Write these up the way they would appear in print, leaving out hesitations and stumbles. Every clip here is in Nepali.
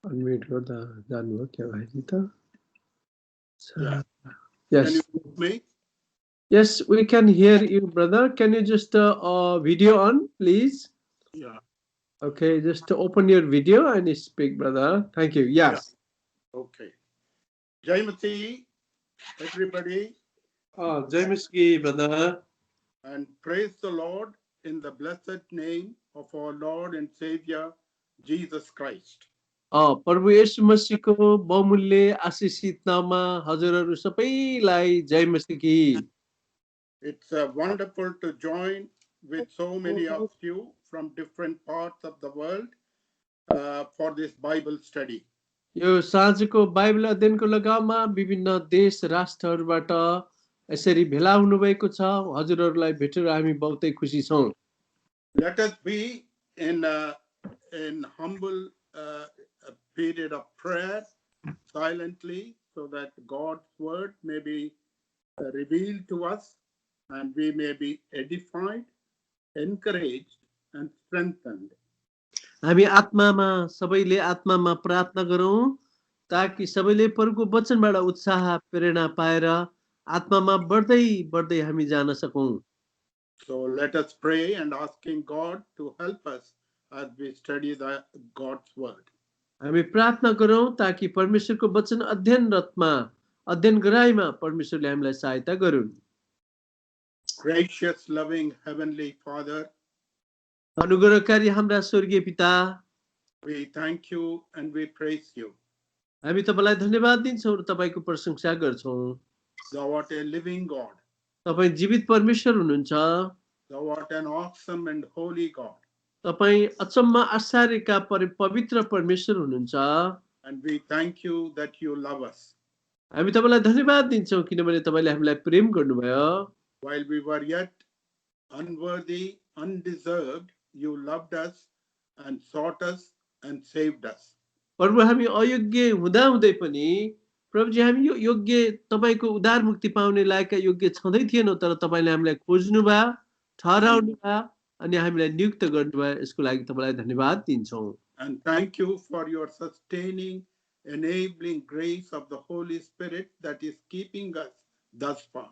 Unmute गर्दा जान्नुभयो क्या भाइजी त? Yeah. Yes. Can you hear me? Yes, we can hear you, brother. Can you just video on, please? Yeah. Okay, just open your video and speak, brother. Thank you. Yes. Yeah. Okay. Jai Mati, everybody. Jai Mishki, brother. And praise the Lord in the blessed name of our Lord and Savior, Jesus Christ. प्रभु येशू मसीहको बहुमूल्य आशीषित नाममा हजुरहरू सबैलाई जय मसीह की। It's wonderful to join with so many of you from different parts of the world for this Bible study. यो साँझको बाइबल अध्ययनको लगाउमा विभिन्न देश राष्ट्रहरूबाट यसरी भेला हुनुभएको छ। हजुरहरूलाई भेटेर हामी बहुतै खुसी छौं। Let us be in humble period of prayer silently so that God's word may be revealed to us and we may be edified, encouraged and strengthened. हामी आत्मामा सबैले आत्मामा प्रार्थना गरौं ताकि सबैले प्रभुको वचनबाट उत्साह प्रेरणा पाएर आत्मामा बढ्दै बढ्दै हामी जान सकौं। So let us pray and asking God to help us as we study God's word. हामी प्रार्थना गरौं ताकि परमेश्वरको वचन अध्ययन गराइमा परमेश्वरले हामीलाई सहायता गरून्। Gracious, loving, heavenly Father, अनुग्रहकारी हाम्रा स्वर्गीय पिता, we thank you and we praise you. हामी तपाईलाई धन्यवाद दिन्छौं र तपाईको प्रशंसा गर्छौं। Thou art a living God. तपाई जीवित परमेश्वर हुनुहुन्छ। Thou art an awesome and holy God. तपाई अचम्म आश्चर्यका पवित्र परमेश्वर हुनुहुन्छ। And we thank you that you love us. हामी तपाईलाई धन्यवाद दिन्छौं किनभने तपाईले हामीलाई प्रेम गर्नुभयो। While we were yet unworthy, undeserved, you loved us and sought us and saved us. प्रभु हामी अयोग्य हुँदा हुँदै पनि प्रभुजी हामी यो योग्य तपाईको उद्धार मुक्ति पाउने लायकका योग्य छँदै थिएनौं, तर तपाईले हामीलाई खोज्नु भयो, ठहराउनु भयो अनि हामीलाई नियुक्त गर्नुभयो। यसको लागि तपाईलाई धन्यवाद दिन्छौं। And thank you for your sustaining, enabling grace of the Holy Spirit that is keeping us thus far.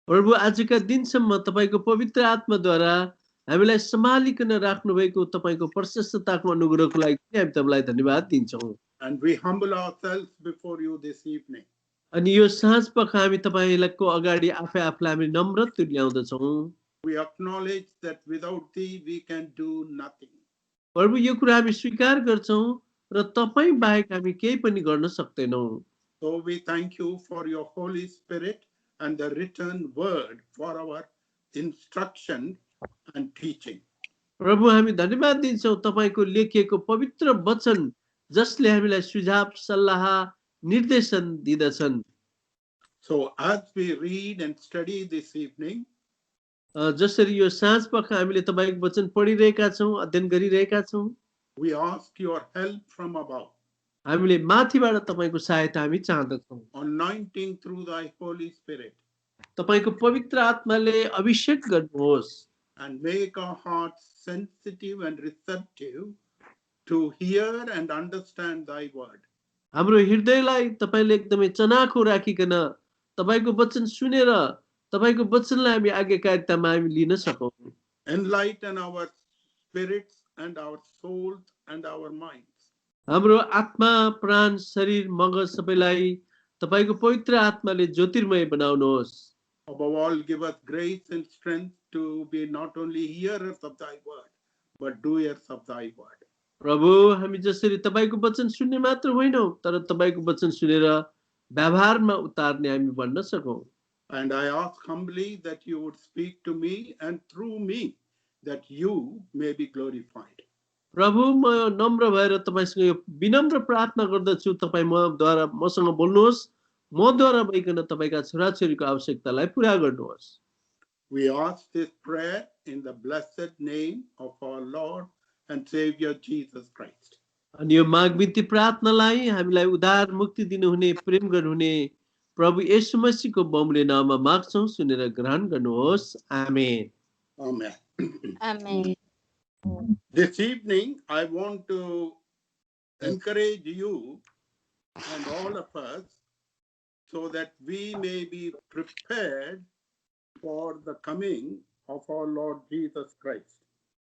प्रभु आजका दिनसम्म तपाईको पवित्र आत्माद्वारा हामीलाई सम्हालिकन राख्नु भएको तपाईको प्रशस्तताको अनुग्रहको लागि हामी तपाईलाई धन्यवाद दिन्छौं। And we humble ourselves before you this evening. अनि यो साँझपख हामी तपाईको अगाडि आफै आफूलाई हामी नम्र तुल्याउँदछौं। We acknowledge that without thee we can do nothing. प्रभु यो कुरा हामी स्वीकार गर्छौं र तपाई बाहेक हामी केही पनि गर्न सक्दैनौं। So we thank you for your Holy Spirit and the written word for our instruction and teaching. प्रभु हामी धन्यवाद दिन्छौं तपाईको लेखिएको पवित्र वचन जसले हामीलाई सुझाव सल्लाह निर्देशन दिदछन्। So as we read and study this evening, जसरी यो साँझपख हामीले तपाईको वचन पढिरहेका छौं, अध्ययन गरिरहेका छौं, we ask your help from above. हामीले माथिबाट तपाईको सहायता हामी चाहदछौं। Anointing through thy Holy Spirit. तपाईको पवित्र आत्माले अभिषेक गर्नुहोस्। And make our hearts sensitive and receptive to hear and understand thy word. हाम्रो हृदयलाई तपाईले एकदमै चनाखो राखिकन तपाईको वचन सुनेर तपाईको वचनलाई हामी आज्ञाकारितामा हामी लिन सकौं। Enlighten our spirits and our souls and our minds. हाम्रो आत्मा, प्राण, शरीर, मगज सबैलाई तपाईको पवित्र आत्माले ज्योतिर्मय बनाउनुहोस्। Above all, give us grace and strength to be not only hearers of thy word, but doers of thy word. प्रभु हामी जसरी तपाईको वचन सुन्ने मात्र होइनौं, तर तपाईको वचन सुनेर व्यवहारमा उतार्ने हामी बन्न सकौं। And I ask humbly that you would speak to me and through me that you may be glorified. प्रभु म नम्र भएर तपाईसँग यो विनम्र प्रार्थना गर्दछु, तपाई मसँग बोल्नुहोस्, मद्वारा भइकन तपाईका छोराछोरीको आवश्यकतालाई पूरा गर्नुहोस्। We ask this prayer in the blessed name of our Lord and Savior Jesus Christ. अनि यो मागबिन्ती प्रार्थनालाई हामीलाई उद्धार मुक्ति दिनुहुने, प्रेम गर्नुहुने प्रभु येशू मसीहको बहुमूल्य नाममा माग्छौं, सुनेर ग्रहण गर्नुहोस्। आमेन। Amen. Amen. This evening, I want to encourage you and all of us so that we may be prepared for the coming of our Lord Jesus Christ.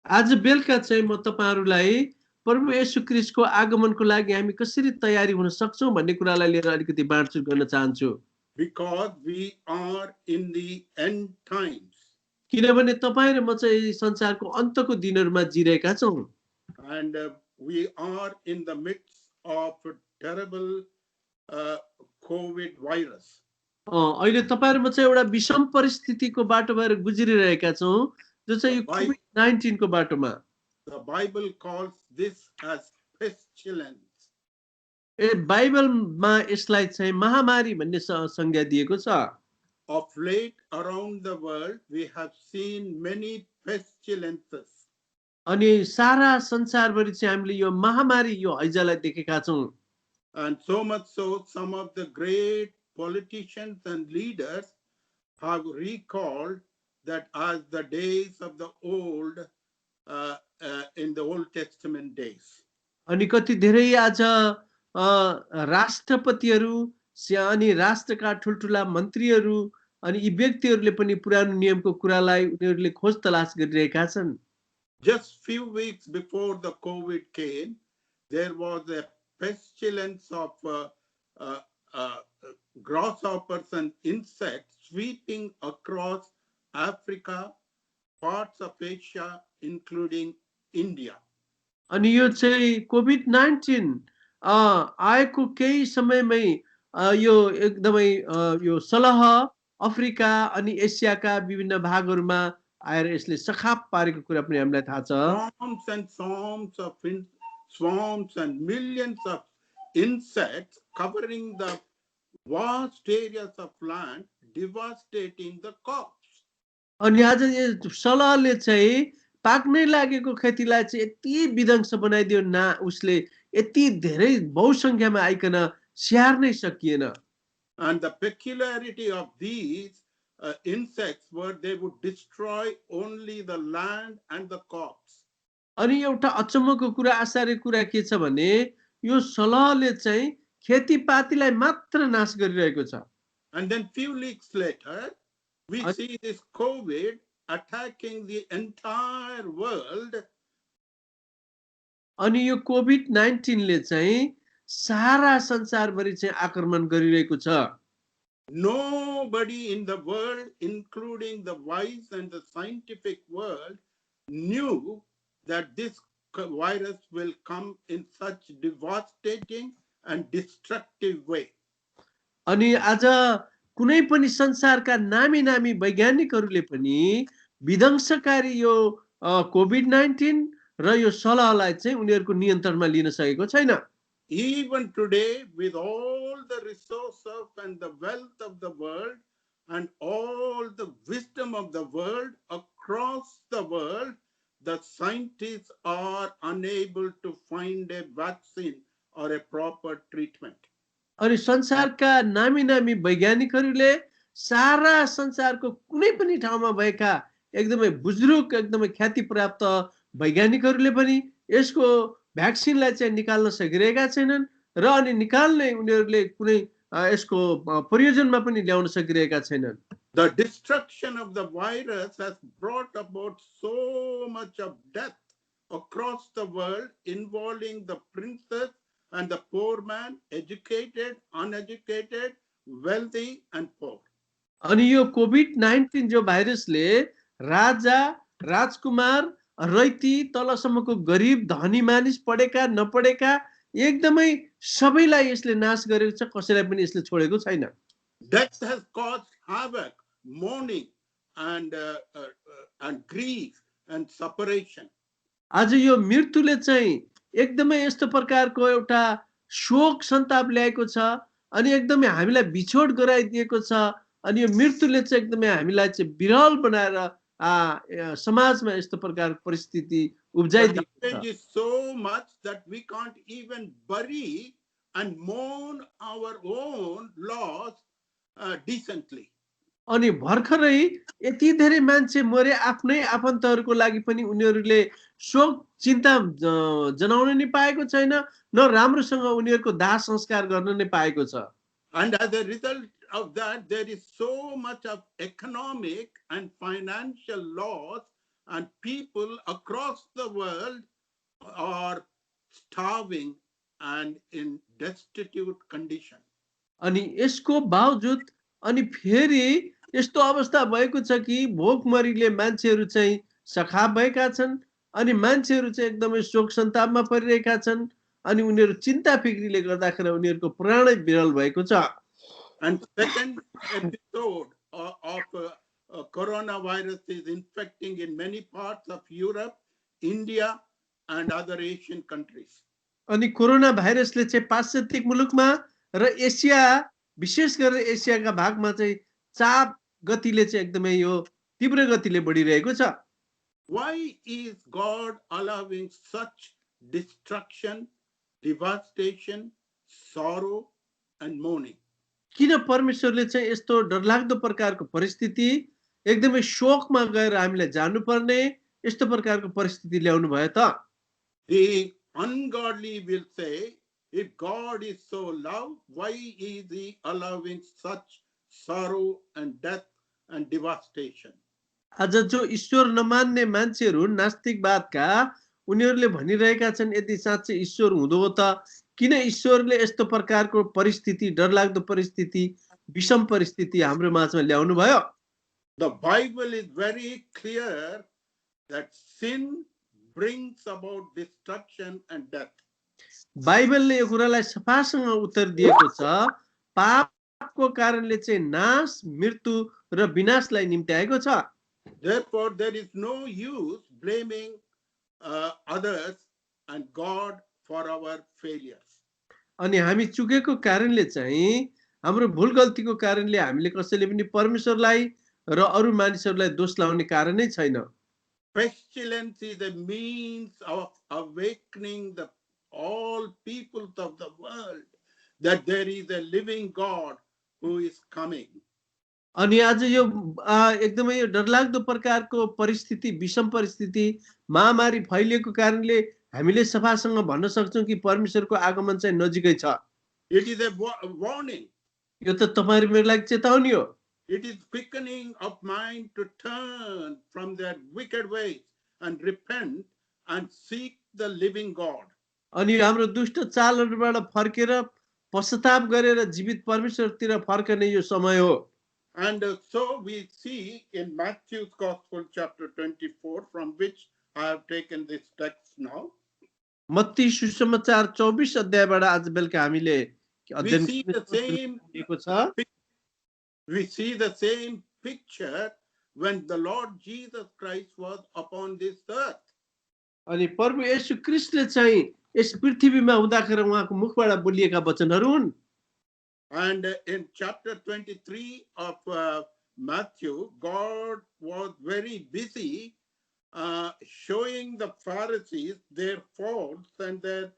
आज बेलुका चाहिँ म तपाईहरुलाई प्रभु येशू ख्रीष्टको आगमनको लागि हामी कसरी तयारी हुन सक्छौं भन्ने कुरालाई लिएर अलिकति बाँडचुट गर्न चाहन्छु। Because we are in the end times. किनभने तपाई र म चाहिँ संसारको अन्तको दिनहरुमा जिरहेका छौं। And we are in the midst of a terrible COVID virus. अहिले तपाई र म चाहिँ एउटा विषम परिस्थितिको बाटो भएर गुज्रिरहेका छौं जो चाहिँ यो कोभिड-19 को बाटोमा। The Bible calls this as pestilence. बाइबलमा यसलाई चाहिँ महामारी भन्ने संज्ञा दिएको छ। Of late around the world we have seen many pestilences. अनि सारा संसारभरि चाहिँ हामीले यो महामारी यो हैजालाई देखेका छौं। And so much so some of the great politicians and leaders have recalled that as the days of the old in the Old Testament days. अनि कति धेरै आज राष्ट्रपतिहरू अनि राष्ट्रका ठुलठुला मन्त्रीहरू अनि यी व्यक्तिहरूले पनि पुरानो नियमको कुरालाई उनीहरूले खोज तलास गरिरहेका छन्। Just few weeks before the COVID came, there was a pestilence of grasshoppers and insects sweeping across Africa, parts of Asia, including India. अनि यो चाहिँ कोभिड-19 आएको केही समयमै यो एकदमै यो सलह अफ्रिका अनि एसियाका विभिन्न भागहरुमा आएर यसले सखाप पारेको कुरा पनि हामीलाई थाहा छ। Swarms and millions of insects covering the vast areas of land, devastating the crops. अनि आज यो सलहले चाहिँ पाक्नै लागेको खेतीलाई चाहिँ यति विध्वंस बनाइदियो ना उसले यति धेरै बहुसंख्यामा आइकन स्याहार्नै सकिएन। And the peculiarity of these insects were they would destroy only the land and the crops. अनि एउटा अचम्मको कुरा आश्चर्य कुरा के छ भने यो सलहले चाहिँ खेतीपातीलाई मात्र नाश गरिरहेको छ। And then few weeks later we see this COVID attacking the entire world. अनि यो कोभिड-19 ले चाहिँ सारा संसारभरि चाहिँ आक्रमण गरिरहेको छ। Nobody in the world, including the wise and the scientific world, knew that this virus will come in such devastating and destructive way. अनि आज कुनै पनि संसारका नामी नामी वैज्ञानिकहरूले पनि विध्वंसकारी यो कोभिड-19 र यो सलहलाई चाहिँ उनीहरुको नियन्त्रणमा लिन सकेको छैन। Even today, with all the resources and the wealth of the world and all the wisdom of the world across the world, the scientists are unable to find a vaccine or a proper treatment. अनि संसारका नामी नामी वैज्ञानिकहरूले सारा संसारको कुनै पनि ठाउँमा भएका एकदमै बुजुर्ग एकदमै ख्याति प्राप्त वैज्ञानिकहरूले पनि यसको भ्याक्सिनलाई चाहिँ निकाल्न सकिरहेका छैनन् र अनि निकाल्ने उनीहरूले कुनै यसको प्रयोजनमा पनि ल्याउन सकिरहेका छैनन्। The destruction of the virus has brought about so much of death across the world, involving the princes and the poor man, educated, uneducated, wealthy and poor. अनि यो कोभिड-19 जो भाइरसले राजा, राजकुमार, रैती, तलसम्मको गरिब, धनी मानिस, पढेका, नपढेका एकदमै सबैलाई यसले नाश गरेको छ, कसैलाई पनि यसले छोडेको छैन। Death has caused havoc, mourning and grief and separation. आज यो मृत्युले चाहिँ एकदमै यस्तो प्रकारको एउटा शोक सन्ताप ल्याएको छ अनि एकदमै हामीलाई बिछोड गराइदिएको छ अनि यो मृत्युले चाहिँ एकदमै हामीलाई चाहिँ विरल बनाएर समाजमा यस्तो प्रकारको परिस्थिति उब्जाइदिएको छ। The damage is so much that we can't even bury and mourn our own loss decently. अनि भर्खरै यति धेरै मान्छे मरे आफ्नै आफन्तहरूको लागि पनि उनीहरूले शोक चिन्ता जनाउन नि पाएको छैन, न राम्रोसँग उनीहरूको दाह संस्कार गर्न नै पाएको छ। And as a result of that, there is so much of economic and financial loss, and people across the world are starving and in destitute condition. अनि यसको बावजुद अनि फेरि यस्तो अवस्था भएको छ कि भोकमरीले मान्छेहरू चाहिँ सखाप भएका छन्, अनि मान्छेहरू चाहिँ एकदमै शोक सन्तापमा परिरहेका छन्, अनि उनीहरू चिन्ता फिक्रीले गर्दाखेरि उनीहरूको प्राणै विरल भएको छ। And second episode of coronavirus is infecting in many parts of Europe, India, and other Asian countries. अनि कोरोना भाइरसले चाहिँ पाश्चात्य मुलुकमा र एसिया, विशेष गरेर एसियाका भागमा चाहिँ चाप गतिले चाहिँ एकदमै यो तीव्र गतिले बढिरहेको छ। Why is God allowing such destruction, devastation, sorrow, and mourning? किन परमेश्वरले चाहिँ यस्तो डरलाग्दो प्रकारको परिस्थिति, एकदमै शोकमा गएर हामीलाई जानुपर्ने यस्तो प्रकारको परिस्थिति ल्याउनु भयो त? The ungodly will say, if God is so love, why is he allowing such sorrow and death and devastation? आज जो ईश्वर नमान्ने मान्छेहरू नास्तिकवादका, उनीहरूले भनिरहेका छन् यदि साँच्चै ईश्वर हुँदो हो त किन ईश्वरले यस्तो प्रकारको परिस्थिति, डरलाग्दो परिस्थिति, विषम परिस्थिति हाम्रो माझमा ल्याउनु भयो? The Bible is very clear that sin brings about destruction and death. बाइबलले यो कुरालाई सफासँग उत्तर दिएको छ, पापको कारणले चाहिँ नाश, मृत्यु र विनाशलाई निम्त्याएको छ। Therefore, there is no use blaming others and God for our failures. अनि हामी चुकेको कारणले चाहिँ, हाम्रो भुल गल्तीको कारणले हामीले कसैले पनि परमेश्वरलाई र अरू मानिसहरूलाई दोष लाउने कारणै छैन। Pestilence is a means of awakening all peoples of the world that there is a living God who is coming. अनि आज यो एकदमै यो डरलाग्दो प्रकारको परिस्थिति, विषम परिस्थिति, महामारी फैलिएको कारणले हामीले सफासँग भन्न सक्छौं कि परमेश्वरको आगमन चाहिँ नजिकै छ। It is a warning. यो त तपाईहरु मेरो लागि चेतावनी हो। It is quickening of mind to turn from their wicked ways and repent and seek the living God. अनि हाम्रो दुष्ट चालहरुबाट फर्केर पश्चाताप गरेर जीवित परमेश्वरतिर फर्कने यो समय हो। And so we see in Matthew's Gospel chapter 24, from which I have taken this text now. Matthew सुसमाचार 24 अध्यायबाट आज बेलुका हामीले अध्ययन गरेको छ। We see the same picture when the Lord Jesus Christ was upon this earth. अनि प्रभु येशू ख्रीष्टले चाहिँ यस पृथ्वीमा हुँदाखेरि उहाँको मुखबाट बोलिएका वचनहरू हुन्। And in chapter 23 of Matthew, God was very busy showing the Pharisees their faults and their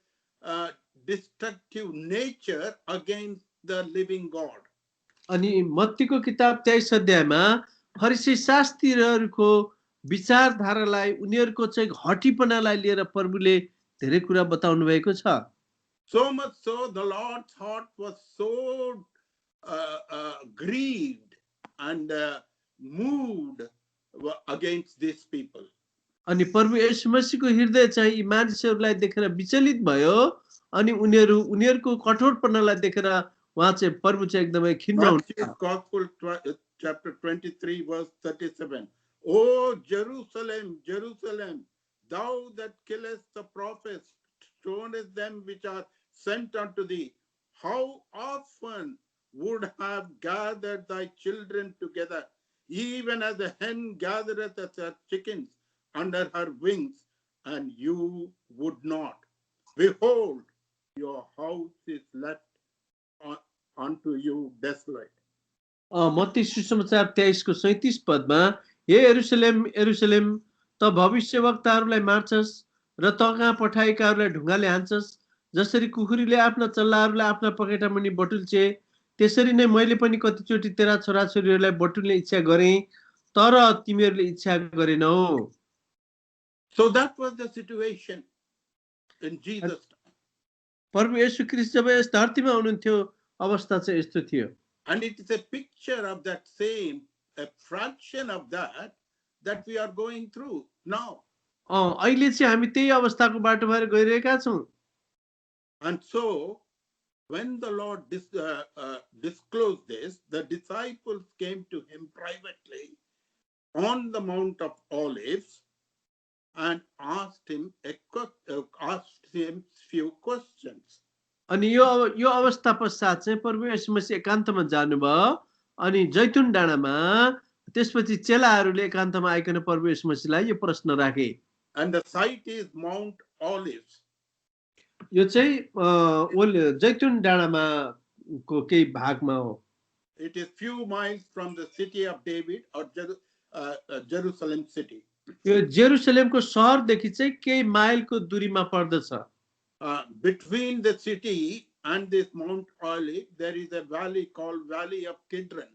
destructive nature against the living God. अनि मत्तीको किताब 23 अध्यायमा फरिसी शास्त्रीहरूको विचारधारालाई, उनीहरूको चाहिँ हटीपनालाई लिएर प्रभुले धेरै कुरा बताउनु भएको छ। So much so, the Lord's heart was so grieved and moved against these people. अनि प्रभु येशू मसीहको हृदय चाहिँ यी मानिसहरूलाई देखेर विचलित भयो, अनि उनीहरूको कठोरपनालाई देखेर उहाँ चाहिँ प्रभु चाहिँ एकदमै खिन्न हुनुहुन्छ। Gospel chapter 23 verse 37. O Jerusalem, Jerusalem, thou that killest the prophets, stonest them which are sent unto thee, how often would have gathered thy children together, even as a hen gathereth her chickens under her wings, and you would not. Behold, your house is left unto you desolate. Matthew सुसमाचार 23 को 37 पदमा, हे यरुशलेम यरुशलेम, त भविष्यवक्ताहरूलाई मार्छस् र त कहाँ पठाएकाहरूलाई ढुङ्गाले हान्छस्, जसरी कुखुरीले आफ्ना चल्लाहरूलाई आफ्ना पखेटा मुनि बटुल्छे त्यसरी नै मैले पनि कतिचोटि तेरा छोराछोरीहरूलाई बटुल्ने इच्छा गरेँ, तर तिमीहरूले इच्छा गरेनौ। So that was the situation in Jesus' time. प्रभु येशू ख्रीष्ट जब यस धरतीमा हुनुहुन्थ्यो अवस्था चाहिँ यस्तो थियो। And it is a picture of that same, a fraction of that we are going through now. अहिले चाहिँ हामी त्यही अवस्थाको बाटो भएर गइरहेका छौँ। And so, when the Lord disclosed this, the disciples came to him privately on the Mount of Olives and asked him few questions. अनि यो अवस्था पश्चात चाहिँ प्रभु येशू मसीह एकान्तमा जानुभयो अनि जैतुन डाँडामा त्यसपछि चेलाहरूले एकान्तमा आइकन प्रभु येशू मसीहलाई यो प्रश्न राखे। And the site is Mount Olives. यो चाहिँ जैतुन डाँडामा को केही भागमा हो। It is few miles from the city of David or Jerusalem city. यो जेरुसलेमको सहरदेखि चाहिँ केही माइलको दूरीमा पर्दछ। Between the city and this Mount Olive, there is a valley called Valley of Kidron.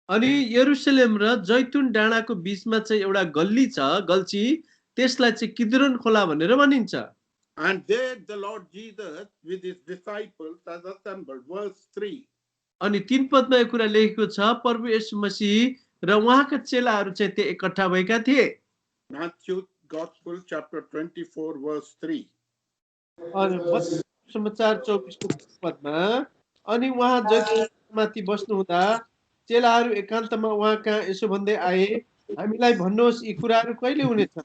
अनि यरुसलेम र जैतुन डाँडाको बीचमा चाहिँ एउटा गल्ली छ, गल्ची, त्यसलाई चाहिँ किद्रोन खोला भनेर भनिन्छ। And there the Lord Jesus with his disciples has assembled. Verse 3. अनि 3 पदमा यो कुरा लेखेको छ, प्रभु येशू मसीह र उहाँका चेलाहरू चाहिँ त्यहाँ एकट्ठा भएका थिए। Matthew Gospel chapter 24 verse 3. अनि समाचार 24 पदमा अनि उहाँ जैतुनमाथि बस्नु हुँदा चेलाहरू एकान्तमा उहाँ कहाँ यसो भन्दै आए, हामीलाई भन्नुहोस् यी कुराहरू कहिले हुनेछ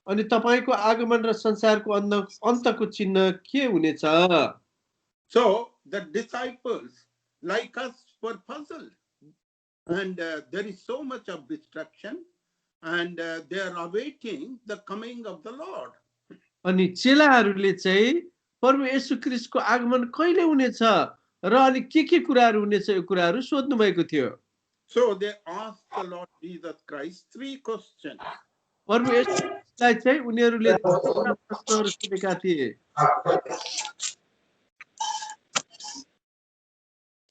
अनि तपाईको आगमन र संसारको अन्तको चिन्ह के हुनेछ। So the disciples like us were puzzled, and there is so much of destruction, and they are awaiting the coming of the Lord. अनि चेलाहरूले चाहिँ प्रभु येशू ख्रीष्टको आगमन कहिले हुनेछ र अनि के कुराहरू हुनेछ यो कुराहरू सोध्नु भएको थियो। So they asked the Lord Jesus Christ 3 questions. प्रभु येशूलाई चाहिँ उनीहरूले प्रश्नहरू सोधेका थिए।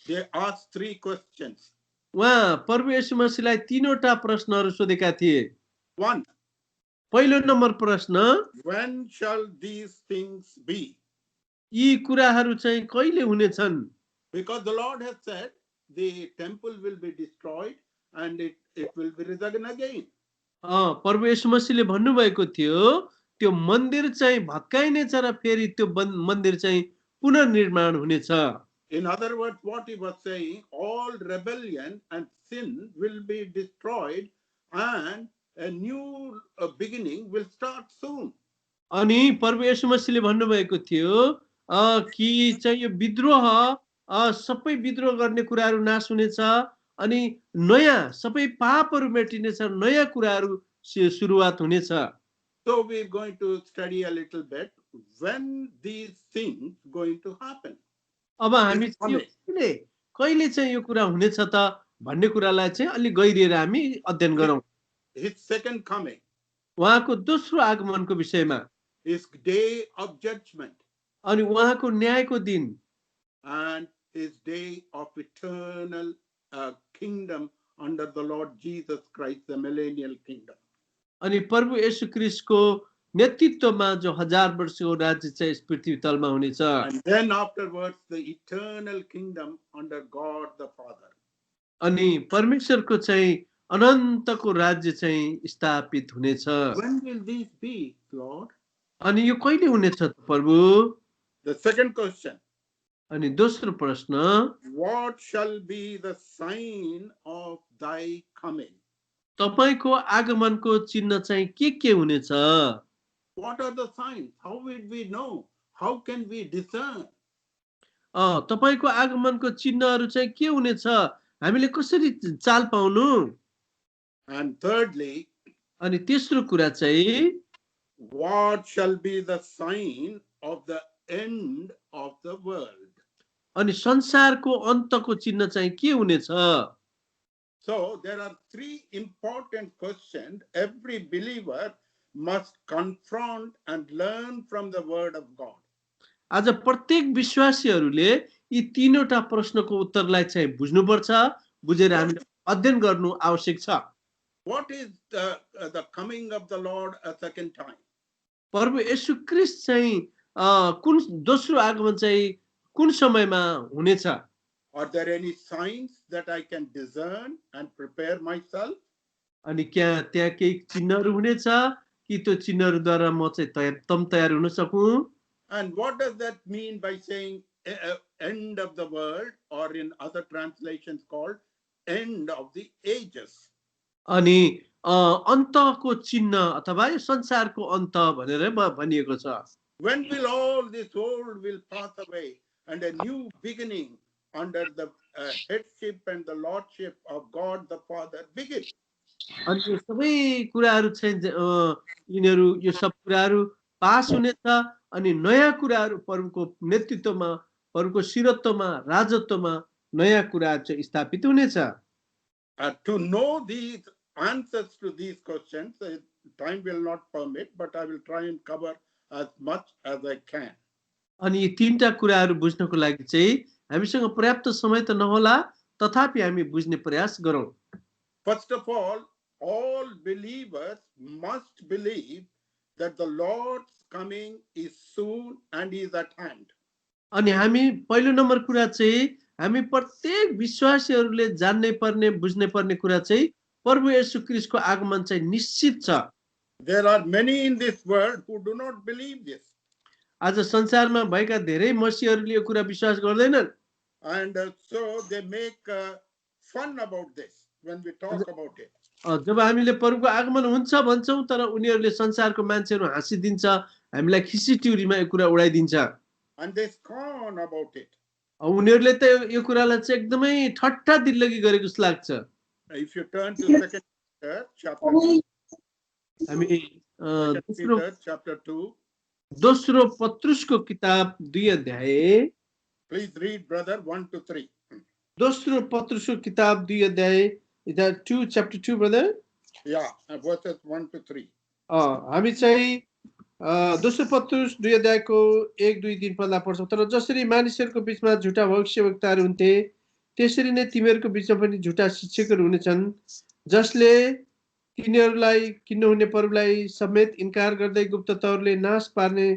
They asked 3 questions. उहाँ प्रभु येशू मसीहलाई 3वटा प्रश्नहरू सोधेका थिए। 1. पहिलो नम्बर प्रश्न, When shall these things be? यी कुराहरू चाहिँ कहिले हुनेछन्? Because the Lord has said the temple will be destroyed and it will be risen again. प्रभु येशू मसीहले भन्नुभएको थियो त्यो मन्दिर चाहिँ भत्काइनेछ र फेरि त्यो मन्दिर चाहिँ पुनर्निर्माण हुनेछ। In other words, what he was saying, all rebellion and sin will be destroyed and a new beginning will start soon. अनि प्रभु येशू मसीहले भन्नुभएको थियो कि चाहिँ यो विद्रोह सबै विद्रोह गर्ने कुराहरू नाश हुनेछ अनि नयाँ सबै पापहरू मेटिनेछ, नयाँ कुराहरू सुरुवात हुनेछ। So we are going to study a little bit when these things going to happen. अब हामी कहिले चाहिँ यो कुरा हुनेछ त भन्ने कुरालाई चाहिँ अलि गहिरिएर हामी अध्ययन गरौँ। His second coming, उहाँको दोस्रो आगमनको विषयमा, his day of judgment, अनि उहाँको न्यायको दिन, and his day of eternal kingdom under the Lord Jesus Christ, the millennial kingdom. अनि प्रभु येशू ख्रीष्टको नेतृत्वमा जो 1000 वर्षको राज्य चाहिँ यस पृथ्वी तलमा हुनेछ। And then afterwards the eternal kingdom under God the Father. अनि परमेश्वरको चाहिँ अनन्तको राज्य चाहिँ स्थापित हुनेछ। When will these be, Lord? अनि यो कहिले हुनेछ प्रभु? The second question. अनि दोस्रो प्रश्न, What shall be the sign of thy coming? तपाईको आगमनको चिन्ह चाहिँ के हुनेछ? What are the signs? How will we know? How can we discern? तपाईको आगमनको चिन्हहरू चाहिँ के हुनेछ? हामीले कसरी चाल पाउनु? And thirdly, अनि तेस्रो कुरा चाहिँ, what shall be the sign of the end of the world? अनि संसारको अन्तको चिन्ह चाहिँ के हुनेछ? So there are 3 important questions every believer must confront and learn from the word of God. आज प्रत्येक विश्वासीहरूले यी तीनवटा प्रश्नको उत्तरलाई चाहिँ बुझ्नुपर्छ, बुझेर हामीले अध्ययन गर्नु आवश्यक छ। What is the coming of the Lord a second time? प्रभु येशू ख्रीष्ट चाहिँ कुन दोस्रो आगमन चाहिँ कुन समयमा हुनेछ? Are there any signs that I can discern and prepare myself? अनि त्यहाँ केही चिन्हहरू हुनेछ कि त्यो चिन्हहरूद्वारा म चाहिँ तयार हुन सकूँ? And what does that mean by saying end of the world, or in other translations called end of the ages? अनि अन्तको चिन्ह अथवा यो संसारको अन्त भनेर भनिएको छ। When will all this old will pass away and a new beginning under the headship and the lordship of God the Father begin? अनि यो सबै कुराहरू चाहिँ यिनीहरू यो सब कुराहरू पास हुनेछ अनि नयाँ कुराहरू प्रभुको नेतृत्वमा, प्रभुको शिरत्वमा, राजत्वमा नयाँ कुराहरू चाहिँ स्थापित हुनेछ। To know these answers to these questions, time will not permit, but I will try and cover as much as I can. अनि यी तीनटा कुराहरू बुझ्नको लागि चाहिँ हामीसँग पर्याप्त समय त नहोला, तथापि हामी बुझ्ने प्रयास गरौँ। First of all believers must believe that the Lord's coming is soon and is at hand. अनि हामी पहिलो नम्बर कुरा चाहिँ हामी प्रत्येक विश्वासीहरूले जान्नै पर्ने, बुझ्नै पर्ने कुरा चाहिँ प्रभु येशू ख्रीष्टको आगमन चाहिँ निश्चित छ। There are many in this world who do not believe this. आज संसारमा भएका धेरै मसीहहरूले यो कुरा विश्वास गर्दैनन्। And so they make fun about this when we talk about it. जब हामीले प्रभुको आगमन हुन्छ भन्छौँ तर उनीहरूले संसारको मान्छेहरू हाँसिदिन्छ, हामीलाई खिसीटिउरीमा यो कुरा उडाइदिन्छ। And they scorn about it. उनीहरूले त यो कुरालाई चाहिँ एकदमै ठट्टा दिल्लगी गरेको जस्तो लाग्छ। If you turn to 2 Peter chapter 2, हामी 2 Peter chapter 2, दोस्रो पत्रुसको किताब 2 अध्याय, please read brother 1 to 3. दोस्रो पत्रुसको किताब 2 अध्याय, is that 2 chapter 2 brother? Yeah, verses 1 to 3. हामी चाहिँ दोस्रो पत्रुस 2 अध्यायको 1, 2, 3 पदलाई पढ्छौँ। तर जसरी मानिसहरूको बीचमा झुटा भविष्यवक्ताहरू हुन्थे त्यसरी नै तिमीहरूको बीचमा पनि झुटा शिक्षकहरू हुनेछन्, जसले तिनीहरूलाई किन्नुहुने प्रभुलाई समेत इन्कार गर्दै गुप्त तौरले नाश पार्ने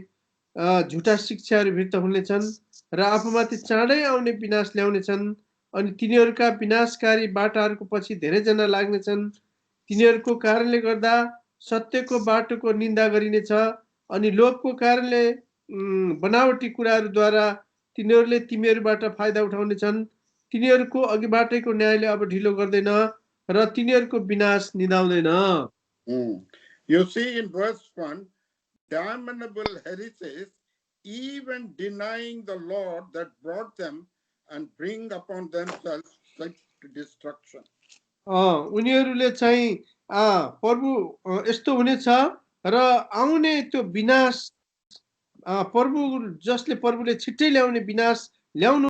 झुटा शिक्षाहरू भित्र हुनेछन् र आफूमाथि चाँडै आउने विनाश ल्याउनेछन्। अनि तिनीहरूका विनाशकारी बाटाहरूको पछि धेरैजना लाग्नेछन्। तिनीहरूको कारणले गर्दा सत्यको बाटोको निन्दा गरिनेछ अनि लोभको कारणले बनावटी कुराहरूद्वारा तिनीहरूले तिमीहरूबाट फाइदा उठाउनेछन्। तिनीहरूको अघिबाटैको न्यायले अब ढिलो गर्दैन र तिनीहरूको विनाश निदाउँदैन। You see in verse 1, damnable heresies, even denying the Lord that brought them and bring upon themselves such destruction. उनीहरूले चाहिँ प्रभु यस्तो हुनेछ र आउने त्यो विनाश प्रभु जसले प्रभुले छिट्टै ल्याउने विनाश ल्याउनु